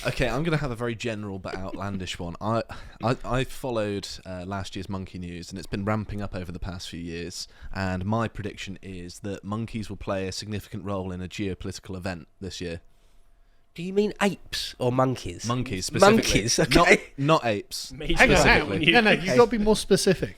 Okay, I'm going to have a very general but outlandish one. I followed last year's monkey news, and it's been ramping up over the past few years. And my prediction is that monkeys will play a significant role in a geopolitical event this year. Do you mean apes or monkeys? Monkeys, specifically. Monkeys, okay. Not apes. Hang on. No, you've got to be more specific.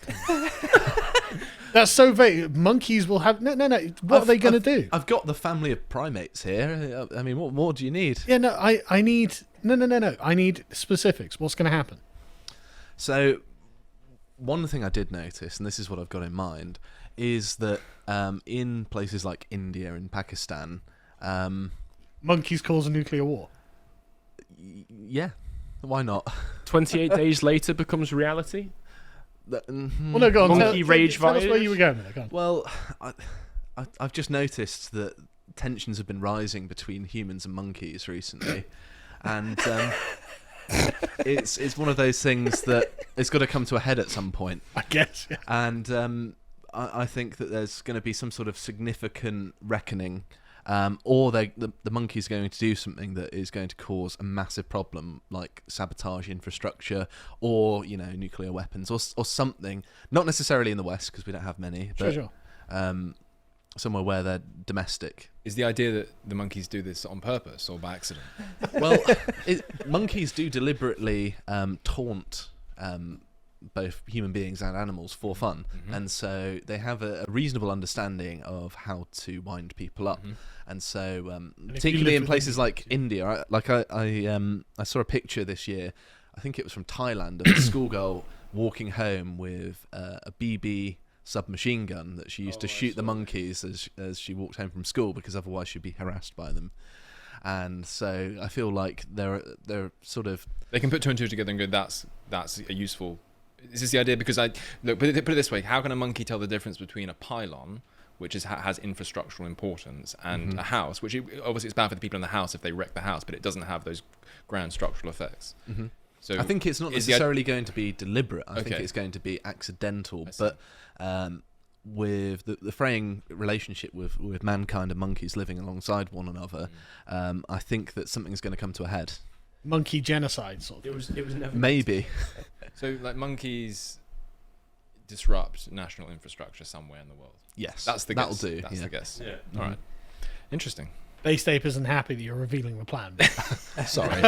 That's so vague. Monkeys will have... No. What are they going to do? I've got the family of primates here. I mean, what more do you need? Yeah, no, I need... No. I need specifics. What's going to happen? So, one thing I did notice, and this is what I've got in mind, is that in places like India and Pakistan... monkeys cause a nuclear war. Yeah, why not? 28 days later becomes reality. Well, no, go on. Monkey rage tell us virus. where you were going with it. Go on. Well, I've just noticed that tensions have been rising between humans and monkeys recently, and it's one of those things that it's got to come to a head at some point. I guess. Yeah. And I think that there's going to be some sort of significant reckoning. Or the monkey's going to do something that is going to cause a massive problem, like sabotage infrastructure, or nuclear weapons, or something. Not necessarily in the West, because we don't have many, but Sure. Somewhere where they're domestic. Is the idea that the monkeys do this on purpose or by accident? Well, monkeys do deliberately taunt both human beings and animals for fun, and so they have a reasonable understanding of how to wind people up, and so particularly in places like India, I saw a picture this year, I think it was from Thailand, of a schoolgirl walking home with a BB submachine gun that she used to shoot the monkeys as she walked home from school, because otherwise she'd be harassed by them. And so I feel like they're sort of... They can put two and two together and go, that's a useful... Is this the idea? Because put it this way: how can a monkey tell the difference between a pylon, which has infrastructural importance, and a house, which obviously it's bad for the people in the house if they wreck the house, but it doesn't have those grand structural effects. So I think it's not necessarily going to be deliberate. I think it's going to be accidental. But with the fraying relationship with mankind and monkeys living alongside one another, I think that something's going to come to a head. Monkey genocide, sort of. It was never... Maybe. So, like, monkeys disrupt national infrastructure somewhere in the world. Yes, that'll do. That's the guess. Yeah. All right. Interesting. Based Ape isn't happy that you're revealing the plan. Sorry.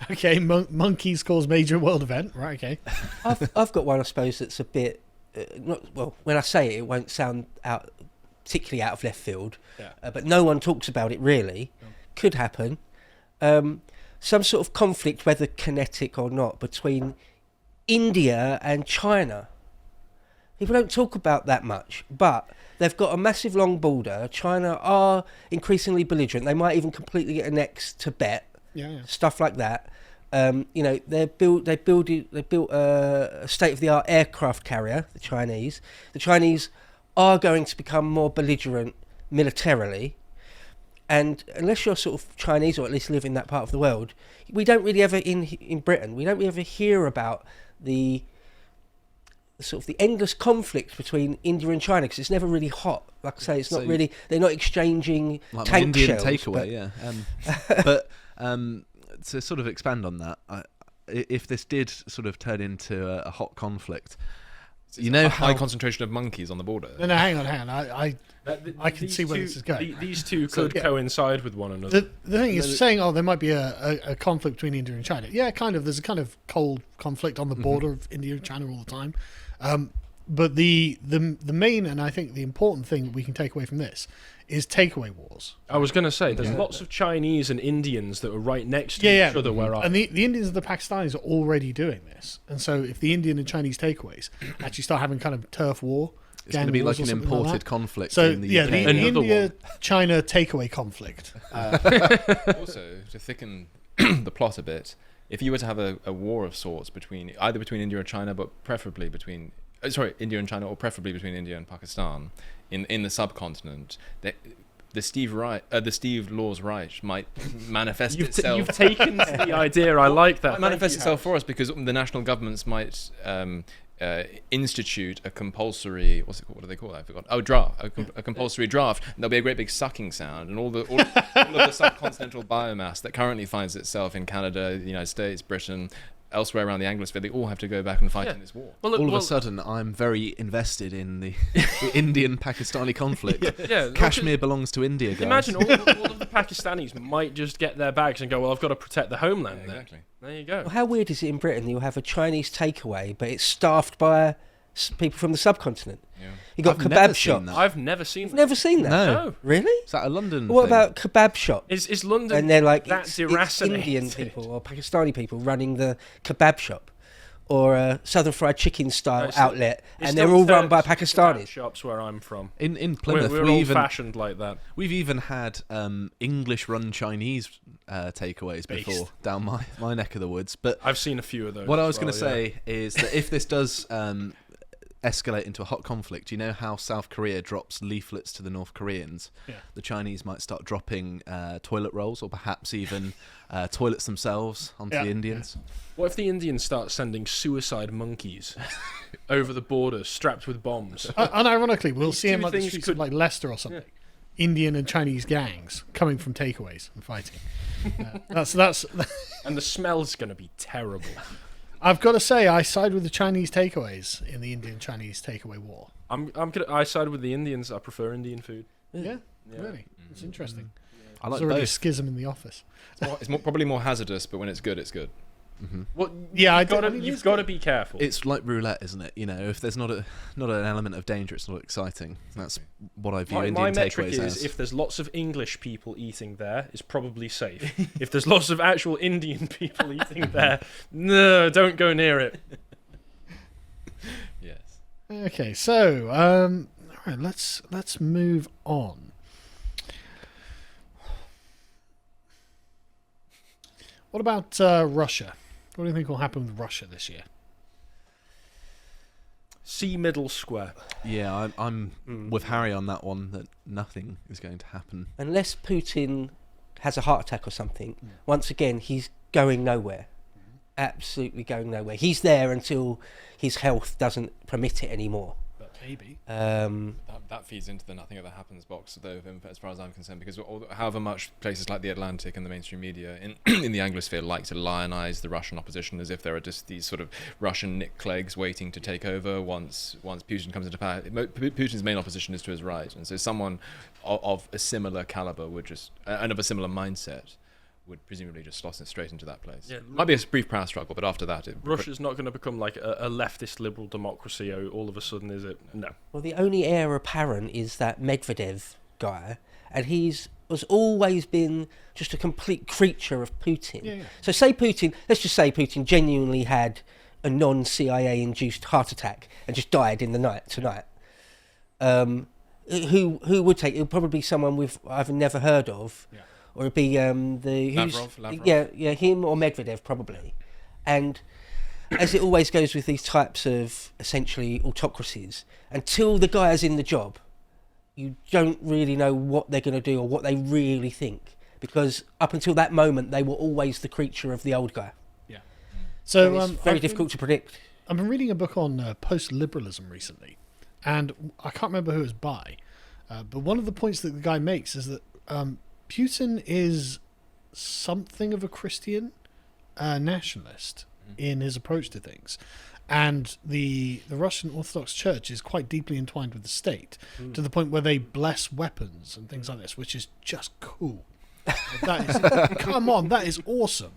Okay, monkeys cause major world event. Right, okay. I've got one, I suppose, that's a bit... when I say it won't sound particularly out of left field, but no one talks about it really. Could happen. Some sort of conflict, whether kinetic or not, between India and China. People don't talk about that much, but they've got a massive long border. China are increasingly belligerent. They might even completely annex Tibet. Stuff like that. They built a state-of-the-art aircraft carrier. The Chinese are going to become more belligerent militarily. And unless you're sort of Chinese, or at least live in that part of the world, we don't really ever, in Britain, we don't really ever hear about the sort of the endless conflict between India and China, because it's never really hot. Like I say, it's not really, they're not exchanging like tank Indian shells. Takeaway, but to sort of expand on that, if this did sort of turn into a hot conflict, a high concentration of monkeys on the border. No, hang on. I can see where this is going. These two could coincide with one another. The thing is, saying, there might be a conflict between India and China. Yeah, kind of. There's a kind of cold conflict on the border of India and China all the time. But the main, and I think the important thing that we can take away from this is takeaway wars. I was going to say, there's lots of Chinese and Indians that are right next to each other. And the Indians and the Pakistanis are already doing this. And so if the Indian and Chinese takeaways actually start having kind of turf war, it's going to be like an imported conflict. So in the UK. the India-China takeaway conflict. Also, to thicken the plot a bit, if you were to have a war of sorts either between India and China, but preferably between India and China, or preferably between India and Pakistan, in the subcontinent, the Steve Laws Reich might manifest itself. You've taken the idea. I like that. Manifest itself for us, because the national governments might institute a compulsory, what's it called? What do they call that? I forgot. Oh, draft. A compulsory draft. And there'll be a great big sucking sound, and all of the subcontinental biomass that currently finds itself in Canada, the United States, Britain, elsewhere around the Anglosphere, they all have to go back and fight in this war. Well, all of a sudden, I'm very invested in the Indian-Pakistani conflict. Kashmir belongs to India, guys. Imagine all of the Pakistanis might just get their bags and go, well, I've got to protect the homeland. Yeah, exactly. There you go. Well, how weird is it in Britain? You'll have a Chinese takeaway, but it's staffed by people from the subcontinent. Yeah. You got I've never kebab seen shops. that. I've never seen You've that. never seen that? No. Really? Is that a London What thing? about kebab shop? Is London And they're like, that it's deracinated? Indian people or Pakistani people running the kebab shop or a Southern Fried Chicken style outlet, and they're all run by Pakistanis. Shops where I'm from. In Plymouth, we're old-fashioned like that. We've even had English-run Chinese takeaways before down my neck of the woods. But I've seen a few of those. what I was going to say is that if this does escalate into a hot conflict, you know how South Korea drops leaflets to the North Koreans? Yeah. The Chinese might start dropping toilet rolls, or perhaps even toilets themselves onto the Indians. What if the Indians start sending suicide monkeys over the border strapped with bombs? Unironically, we'll see two them like the things streets could- of like Leicester or something. Indian and Chinese gangs coming from takeaways and fighting. That's. And the smell's going to be terrible. I've got to say, I side with the Chinese takeaways in the Indian-Chinese takeaway war. I side with the Indians. I prefer Indian food. Yeah, really. It's interesting. I like There's already a both. schism in the office. It's probably more hazardous, but when it's good, it's good. Well, Yeah, you've got to be careful. It's like roulette, isn't it? You know, if there's not an element of danger, it's not exciting. That's what I view my Indian metric takeaways is as. if there's lots of English people eating there, it's probably safe. If there's lots of actual Indian people eating there, no, don't go near it. Yes. Okay, so all right, let's move on. What about Russia? What do you think will happen with Russia this year? See middle square. Yeah, I'm with Harry on that one, that nothing is going to happen. Unless Putin has a heart attack or something, once again, he's going nowhere. Absolutely going nowhere. He's there until his health doesn't permit it anymore. Maybe. That feeds into the nothing ever happens box, though, as far as I'm concerned, because however much places like the Atlantic and the mainstream media in the Anglosphere like to lionize the Russian opposition as if there are just these sort of Russian Nick Cleggs waiting to take over once Putin comes into power. Putin's main opposition is to his right, and so someone of a similar caliber would just and of a similar mindset would presumably just slot it straight into that place. Yeah, might be a brief power struggle, but after that, Russia's not going to become like a leftist liberal democracy all of a sudden, is it? No. Well, the only heir apparent is that Medvedev guy, and has always been just a complete creature of Putin. Yeah. So let's just say Putin genuinely had a non-CIA induced heart attack and just died in the night tonight. Who would take it? Would probably be someone I've never heard of. Yeah. Or it'd be Lavrov. Yeah, him or Medvedev probably. And as it always goes with these types of essentially autocracies, until the guy is in the job, you don't really know what they're going to do or what they really think, because up until that moment they were always the creature of the old guy. Yeah. So it's very difficult to predict. I've been reading a book on post-liberalism recently, and I can't remember who it was by, but one of the points that the guy makes is that Putin is something of a Christian nationalist in his approach to things, and the Russian Orthodox Church is quite deeply entwined with the state to the point where they bless weapons and things like this, which is just cool. Come on, that is awesome,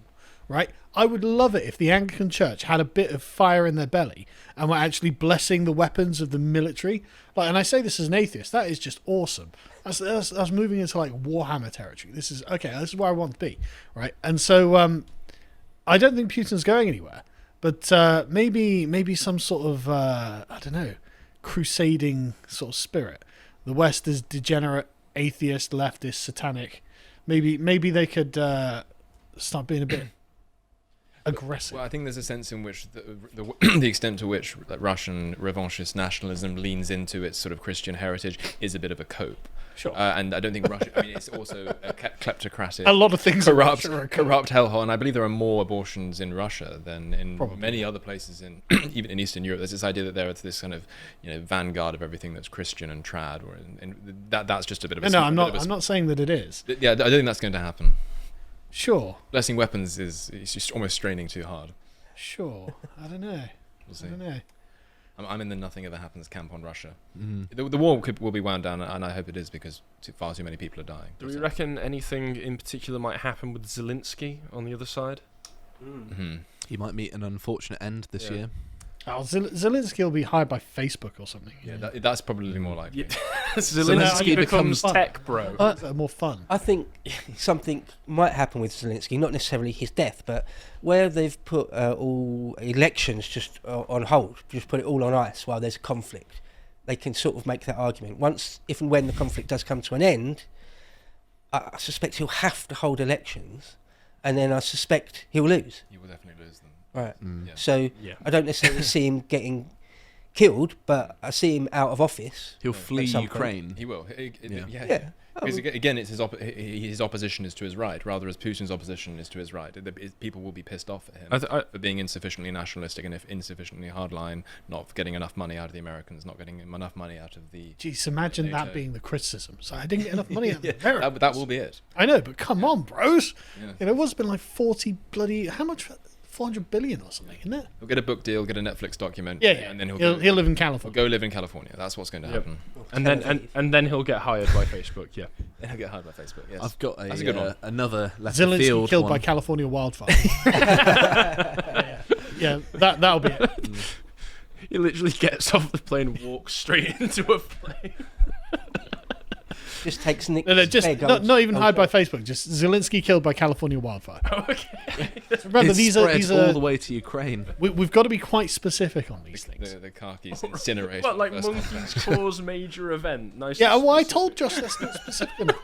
right? I would love it if the Anglican Church had a bit of fire in their belly and were actually blessing the weapons of the military. Like, and I say this as an atheist, that is just awesome. That's moving into like Warhammer territory. This is where I want to be, right? And so I don't think Putin's going anywhere, but maybe some sort of I don't know, crusading sort of spirit. The West is degenerate, atheist, leftist, satanic. Maybe they could start being a bit aggressive. Well, I think there's a sense in which the extent to which Russian revanchist nationalism leans into its sort of Christian heritage is a bit of a cope. Sure. And I don't think Russia. I mean, it's also a kleptocratic, A lot of things in corrupt, Russia are corrupt hellhole. And I believe there are more abortions in Russia than in Probably. many other places in even in Eastern Europe. There's this idea that there is this kind of vanguard of everything that's Christian and trad, or that's just a bit of a. No, I'm not saying that it is. Yeah, I don't think that's going to happen. Sure. Blessing weapons is just almost straining too hard. Sure. I don't know. We'll see. I don't know. I'm in the nothing ever happens camp on Russia. Mm. The war will be wound down, and I hope it is, because far too many people are dying. Do we reckon anything in particular might happen with Zelensky on the other side? Mm-hmm. He might meet an unfortunate end this year. Oh, Zelensky will be hired by Facebook or something. Yeah, that's probably more likely. Yeah. Zelensky becomes fun. tech bro. More fun. I think something might happen with Zelensky, not necessarily his death, but where they've put all elections just on hold, just put it all on ice while there's a conflict, they can sort of make that argument. Once, if and when the conflict does come to an end, I suspect he'll have to hold elections, and then I suspect he'll lose. You will definitely lose them. Right. Mm. Yeah. So Yeah. I don't necessarily see him getting killed, but I see him out of office. He'll Yeah. flee At some point. Ukraine. He will. Yeah. Yeah. Because again, it's his opposition is to his right, rather as Putin's opposition is to his right. People will be pissed off at him for being insufficiently nationalistic and insufficiently hardline, not getting enough money out of the Americans, not getting enough money out of the. Jeez, imagine NATO. that being the criticism. So I didn't get enough money out of the Americans. That will be it. I know, but come on, bros. Yeah. It was been like 40 bloody. How much? 400 billion or something, isn't it? He'll get a book deal, get a Netflix document, Yeah. and then he'll live in he'll California. go live in California. That's what's going to Yep. happen. And then he'll get hired by Facebook. Yeah. And he'll get hired by Facebook. Yes. I've got That's a good one. another left Zelensky field killed one. by California wildfire. yeah, that'll be it. He literally gets off the plane and walks straight into a plane. Just takes Nick's No, just peg, not even hired by okay. Facebook. Just Zelensky killed by California wildfire. Okay. Remember, It these are spreads all the way to Ukraine. we've got to be quite specific on these things. The khakis incinerated. What, like first monkeys contact. cause major event? Nice. Yeah, and well, I specific. told Josh that's not specific enough.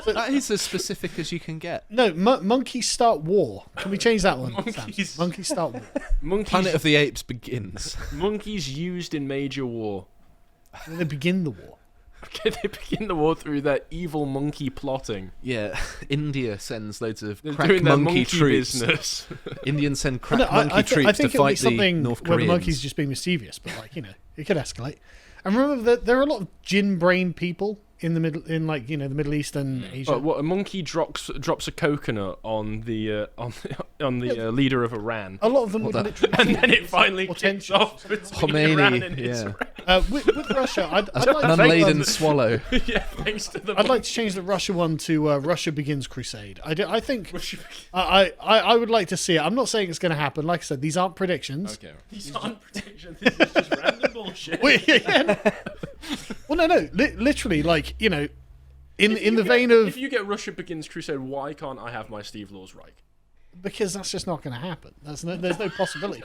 That is as specific as you can get. No, monkeys start war. Can we change that one? Monkeys. Sam? Monkeys start war. Monkeys. Planet of the Apes begins. Monkeys used in major war. And they begin the war. Okay, they begin the war through their evil monkey plotting. Yeah, India sends loads of They're crack doing their monkey monkey troops. business. Indians send crack No, monkey I troops think to it'll be fight the something North where the Koreans. monkey's just being mischievous, but it could escalate. And remember that there are a lot of gin-brained people in the the Middle East and Asia. But what a monkey drops a coconut on the leader of Iran, A lot of them would that? literally. and then it finally Or kicks tensions. off between Khomeini, Iran and yeah. Israel. With Russia, I'd An like to unladen swallow. Yeah, thanks to the. I'd like to change the Russia one to Russia Begins Crusade. I think Russia- I would like to see it. I'm not saying it's going to happen. Like I said, these aren't predictions. Okay. These aren't predictions. This is just random bullshit. Well, no, literally, like in the vein If of you get Russia Begins Crusade, why can't I have my Steve Laws right? because that's just not going to happen. There's no possibility.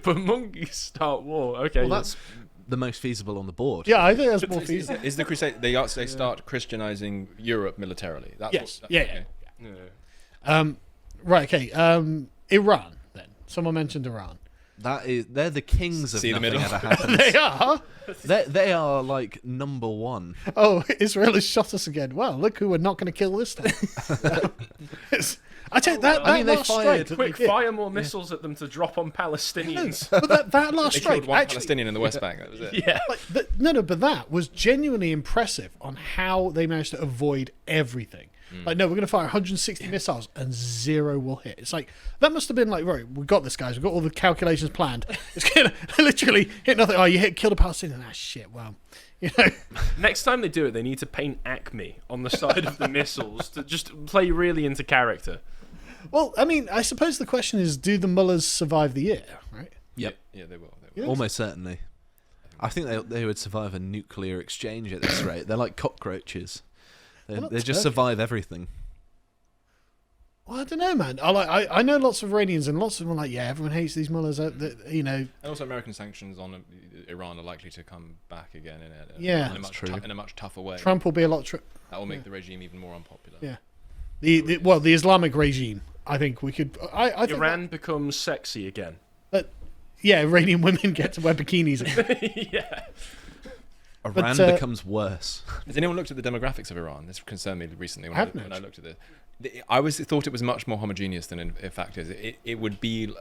But monkeys start war. Okay. Well, that's the most feasible on the board. Yeah, I think that's more feasible. Is the crusade? They start Christianizing Europe militarily. That's Yes. What, Yeah. okay. Yeah. Right. Okay. Iran. Then someone mentioned Iran. They're the kings of See the nothing middle. ever happens. They are. They are like number one. Oh, Israel has shot us again. Well, look who we're not going to kill this time. I tell you that. I mean, they last fired- strike that Quick, they did- fire more missiles at them to drop on Palestinians. But that last They strike killed one actually. Palestinian in the West Bank. That was it. Yeah. No, but that was genuinely impressive on how they managed to avoid everything. Like, no, we're going to fire 160 missiles and 0 will hit. It's like, that must have been like, right, we've got this, guys. We've got all the calculations planned. It's going to literally hit nothing. Oh, you killed a Palestinian. Ah, shit, well, Next time they do it, they need to paint Acme on the side of the missiles to just play really into character. Well, I mean, I suppose the question is, do the mullahs survive the year, right? Yep. Yeah, they will. Yeah. Almost certainly. I think they would survive a nuclear exchange at this rate. They're like cockroaches. Well, They that's just perfect. survive everything. Well, I don't know, man. I know lots of Iranians, and lots of them are like, yeah, everyone hates these mullahs. And also, American sanctions on Iran are likely to come back again Yeah. in a That's true. much tougher way. Trump will be a lot. That will make the regime even more unpopular. Yeah. The Islamic regime. I think we could. I think Iran becomes sexy again. that, yeah, Iranian women get to wear bikinis. Again. Yeah. Iran becomes worse. Has anyone looked at the demographics of Iran? This concerned me recently when Haven't I looked at it. I thought it was much more homogeneous than in fact is. It would be.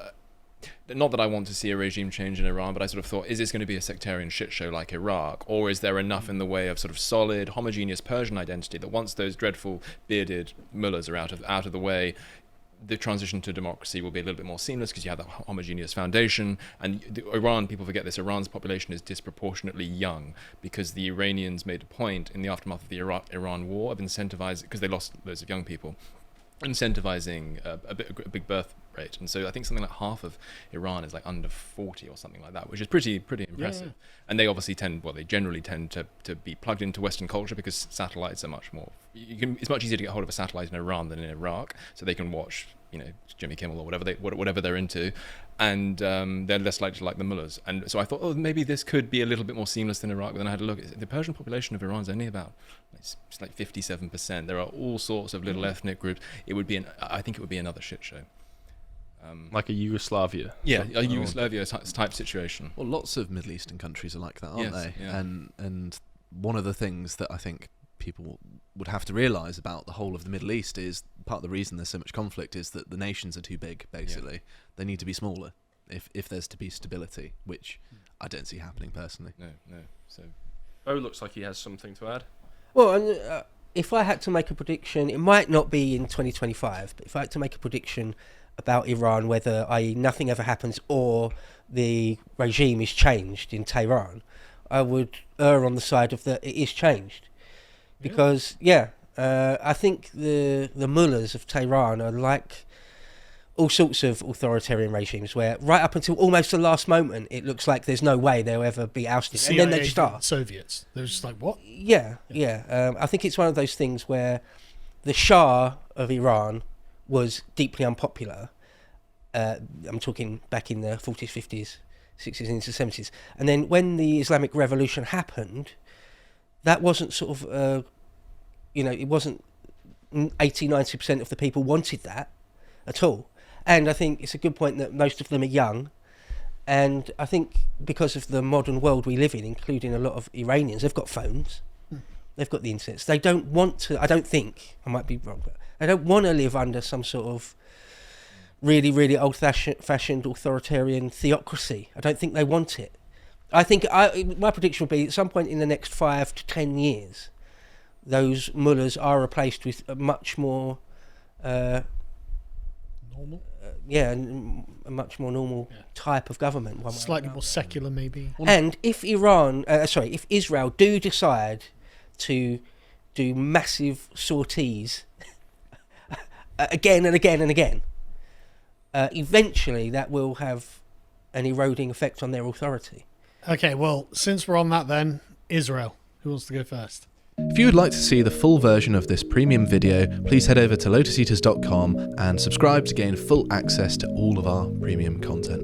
Not that I want to see a regime change in Iran, but I sort of thought, is this going to be a sectarian shit show like Iraq? Or is there enough in the way of sort of solid, homogeneous Persian identity that once those dreadful bearded mullahs are out of the way, the transition to democracy will be a little bit more seamless because you have that homogeneous foundation. And Iran, people forget this, Iran's population is disproportionately young because the Iranians made a point in the aftermath of the Iran war of incentivizing, because they lost loads of young people, incentivizing a big birth rate. And so I think something like half of Iran is like under 40 or something like that, which is pretty impressive. Yeah. And they obviously generally tend to be plugged into Western culture because satellites are much more, it's much easier to get hold of a satellite in Iran than in Iraq, so they can watch, Jimmy Kimmel or whatever they're into, and they're less likely to like the mullahs. And so I thought, maybe this could be a little bit more seamless than Iraq. But then I had a look. The Persian population of Iran is only about, it's like 57%. There are all sorts of little ethnic groups. I think it would be another shit show. Like a Yugoslavia. Yeah, a Yugoslavia type situation. Well, lots of Middle Eastern countries are like that, aren't they? Yeah. And one of the things that I think people would have to realise about the whole of the Middle East is part of the reason there's so much conflict is that the nations are too big, basically. Yeah. They need to be smaller if there's to be stability, which I don't see happening personally. No. So, Bo looks like he has something to add. Well, if I had to make a prediction, it might not be in 2025, but if I had to make a prediction about Iran, whether, i.e. nothing ever happens or the regime is changed in Tehran, I would err on the side of that it is changed. Because, I think the mullahs of Tehran are like all sorts of authoritarian regimes where right up until almost the last moment, it looks like there's no way they'll ever be ousted. CIA, and then they just are. Soviets. They're just like, what? Yeah. I think it's one of those things where the Shah of Iran was deeply unpopular. I'm talking back in the 40s, 50s, 60s, and into the 70s. And then when the Islamic Revolution happened, that wasn't sort of, it wasn't 80-90% of the people wanted that at all. And I think it's a good point that most of them are young. And I think because of the modern world we live in, including a lot of Iranians, they've got phones, they've got the internet. They don't want to, I don't think, I might be wrong, but they don't want to live under some sort of really, really old-fashioned authoritarian theocracy. I don't think they want it. I think my prediction would be at some point in the next 5 to 10 years, those mullahs are replaced with a much more normal. A much more normal type of government. Slightly more secular, maybe. And if if Israel do decide to do massive sorties again and again and again, eventually that will have an eroding effect on their authority. Okay, well, since we're on that then, Israel. Who wants to go first? If you would like to see the full version of this premium video, please head over to lotuseaters.com and subscribe to gain full access to all of our premium content.